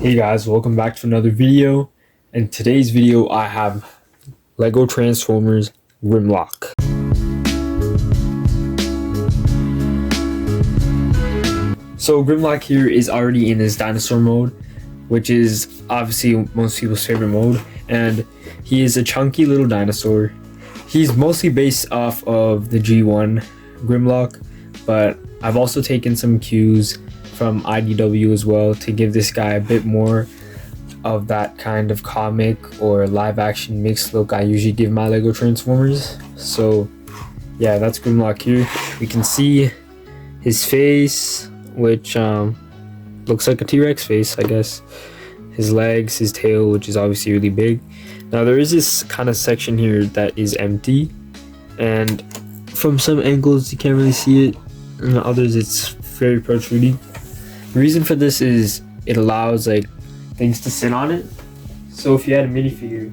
Hey guys, welcome back to another video. In today's video I have LEGO Transformers Grimlock. So Grimlock here is already in his dinosaur mode, which is obviously most people's favorite mode, and he is a chunky little dinosaur. He's mostly based off of the G1 Grimlock, but I've also taken some cues from IDW as well to give this guy a bit more of that kind of comic or live action mixed look I usually give my LEGO Transformers. So yeah, that's Grimlock here. We can see his face, which looks like a T-Rex face, I guess. His legs, his tail, which is obviously really big. Now there is this kind of section here that is empty, and from some angles you can't really see it, and others it's very protruding. The reason for this is it allows like things to sit on it. So if you had a minifigure,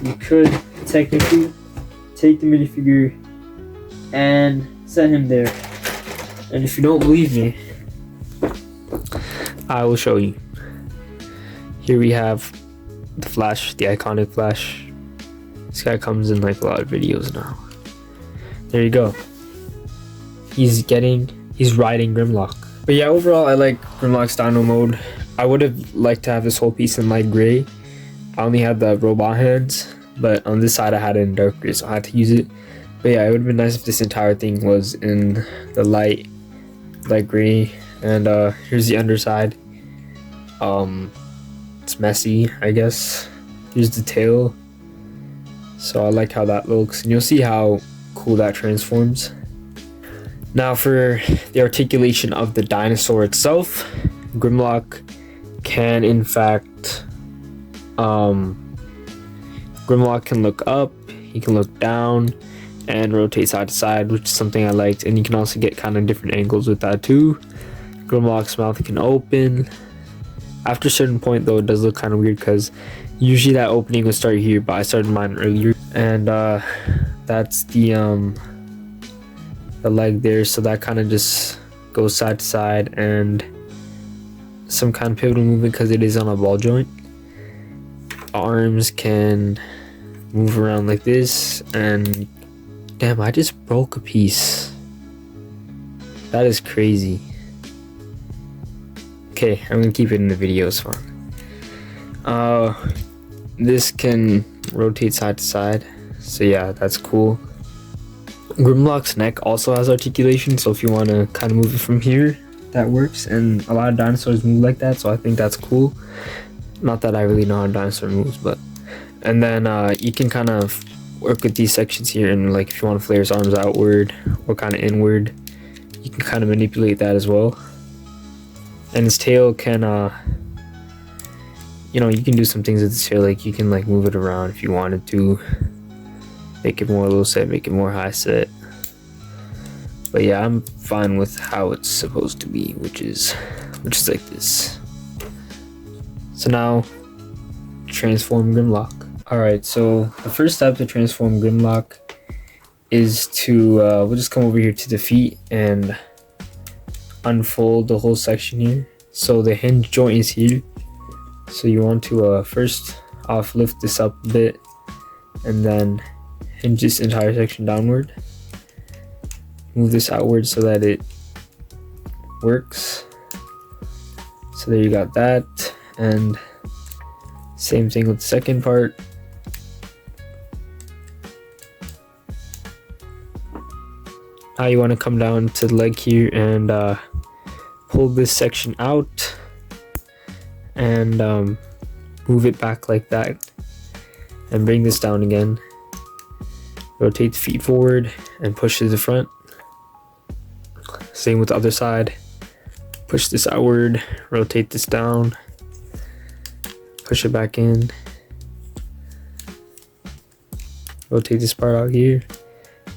you could technically take the minifigure and set him there. And if you don't believe me, I will show you. Here we have the Flash, the iconic Flash. This guy comes in like a lot of videos now. There you go. He's riding Grimlock. But yeah, overall I like Grimlock's dino mode. I would have liked to have this whole piece in light gray. I only had the robot hands, but on this side I had it in dark gray, so I had to use it. But yeah, it would have been nice if this entire thing was in the light gray. And here's the underside. It's messy, I guess. Here's the tail. So I like how that looks, and you'll see how cool that transforms. Now for the articulation of the dinosaur itself, Grimlock can in fact, Grimlock can look up, he can look down, and rotate side to side, which is something I liked. And you can also get kind of different angles with that too. Grimlock's mouth can open. After a certain point though, it does look kind of weird because usually that opening would start here, but I started mine earlier. And that's the leg there, so that kind of just goes side to side, and some kind of pivotal movement because it is on a ball joint. Arms can move around like this, and damn, I just broke a piece. That is crazy. Okay, I'm gonna keep it in the video, it's fun. This can rotate side to side, so yeah, that's cool. Grimlock's neck also has articulation, so if you want to kind of move it from here, that works. And a lot of dinosaurs move like that, so I think that's cool. Not that I really know how a dinosaur moves, but. And then you can kind of work with these sections here, and like if you want to flare his arms outward or kind of inward, you can kind of manipulate that as well. And his tail can, you know, you can do some things with his tail, like you can like move it around if you wanted to. Make it more low set, make it more high set. But yeah, I'm fine with how it's supposed to be, which is like this. So now, transform Grimlock. Alright, so the first step to transform Grimlock is to, we'll just come over here to the feet and unfold the whole section here. So the hinge joint is here. So you want to first off lift this up a bit, and then hinge this entire section downward. Move this outward so that it works. So there you got that, and same thing with the second part. Now you want to come down to the leg here and pull this section out and move it back like that, and bring this down again. Rotate the feet forward and push to the front. Same with the other side. Push this outward, rotate this down, push it back in. Rotate this part out here,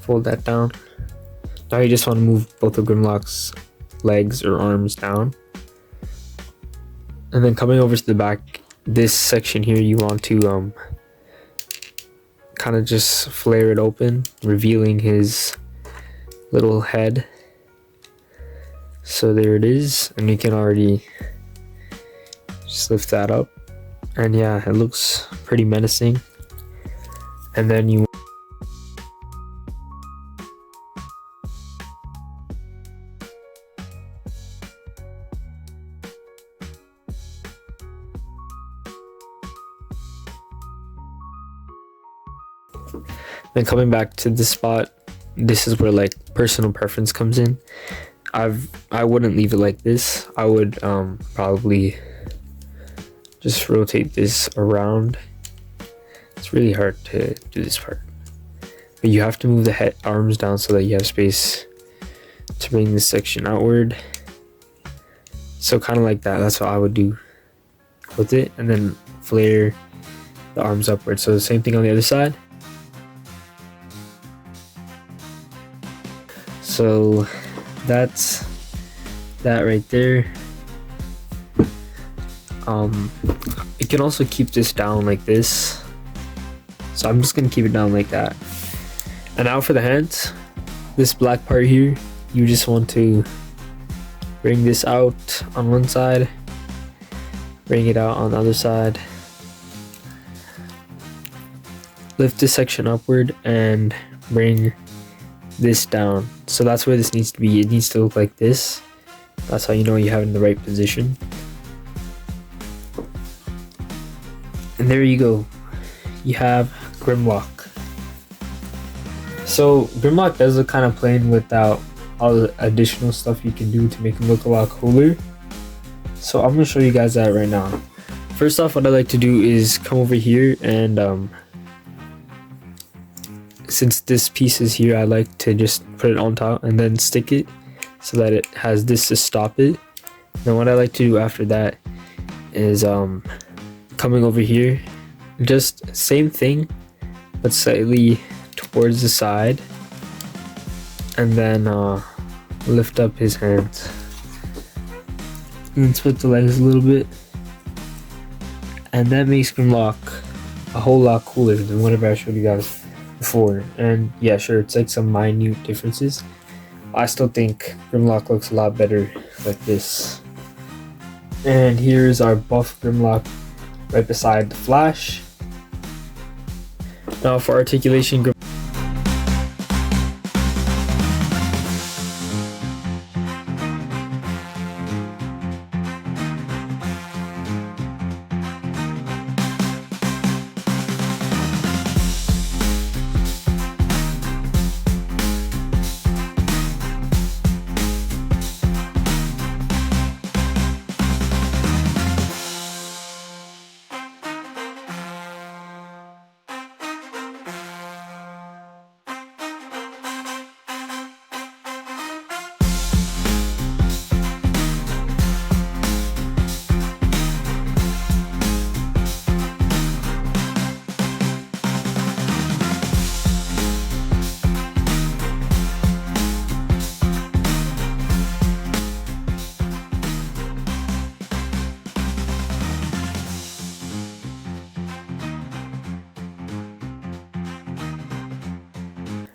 fold that down. Now you just want to move both of Grimlock's legs or arms down. And then coming over to the back, this section here, you want to kind of just flare it open, revealing his little head. So there it is, and you can already Just lift that up, and yeah, it looks pretty menacing. And then you then coming back to this spot, this is where like personal preference comes in. I wouldn't leave it like this. I would probably just rotate this around. It's really hard to do this part, but you have to move the arms down so that you have space to bring this section outward. So kind of like that. That's what I would do with it, and then flare the arms upward. So the same thing on the other side. So that's that right there. You can also keep this down like this, so I'm just gonna keep it down like that. And now for the hands, this black part here, you just want to bring this out on one side, bring it out on the other side, lift this section upward, and bring this down. So that's where this needs to be. It needs to look like this. That's how you know you have it in the right position. And there you go. You have Grimlock. So Grimlock does look kind of plain without all the additional stuff you can do to make him look a lot cooler. So I'm gonna show you guys that right now. First off, what I like to do is come over here, and since this piece is here, I like to just put it on top and then stick it so that it has this to stop it. Then what I like to do after that is coming over here, just same thing but slightly towards the side, and then lift up his hands and then split the legs a little bit, and that makes Grimlock a whole lot cooler than whatever I showed you guys before. And yeah, sure, it's like some minute differences. I still think Grimlock looks a lot better like this. And here's our buff Grimlock right beside the Flash. Now for articulation,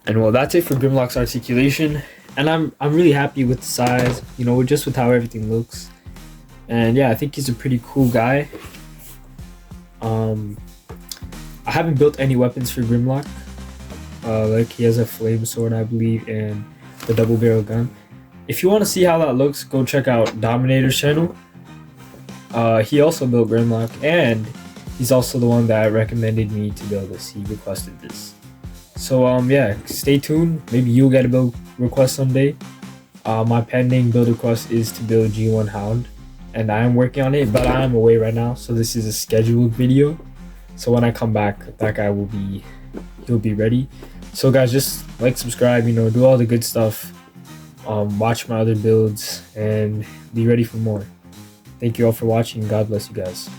and well, that's it for Grimlock's articulation. And I'm really happy with the size, you know, just with how everything looks. And yeah, I think he's a pretty cool guy. I haven't built any weapons for Grimlock. Like he has a flame sword, I believe, and the double barrel gun. If you want to see how that looks, go check out Dominator's channel. He also built Grimlock, and he's also the one that recommended me to build this. He requested this. So yeah, stay tuned. Maybe you'll get a build request someday. My pending build request is to build G1 Hound, and I am working on it, but I am away right now, so this is a scheduled video. So when I come back, that guy he'll be ready. So guys, just like, subscribe, you know, do all the good stuff. Watch my other builds and be ready for more. Thank you all for watching. God bless you guys.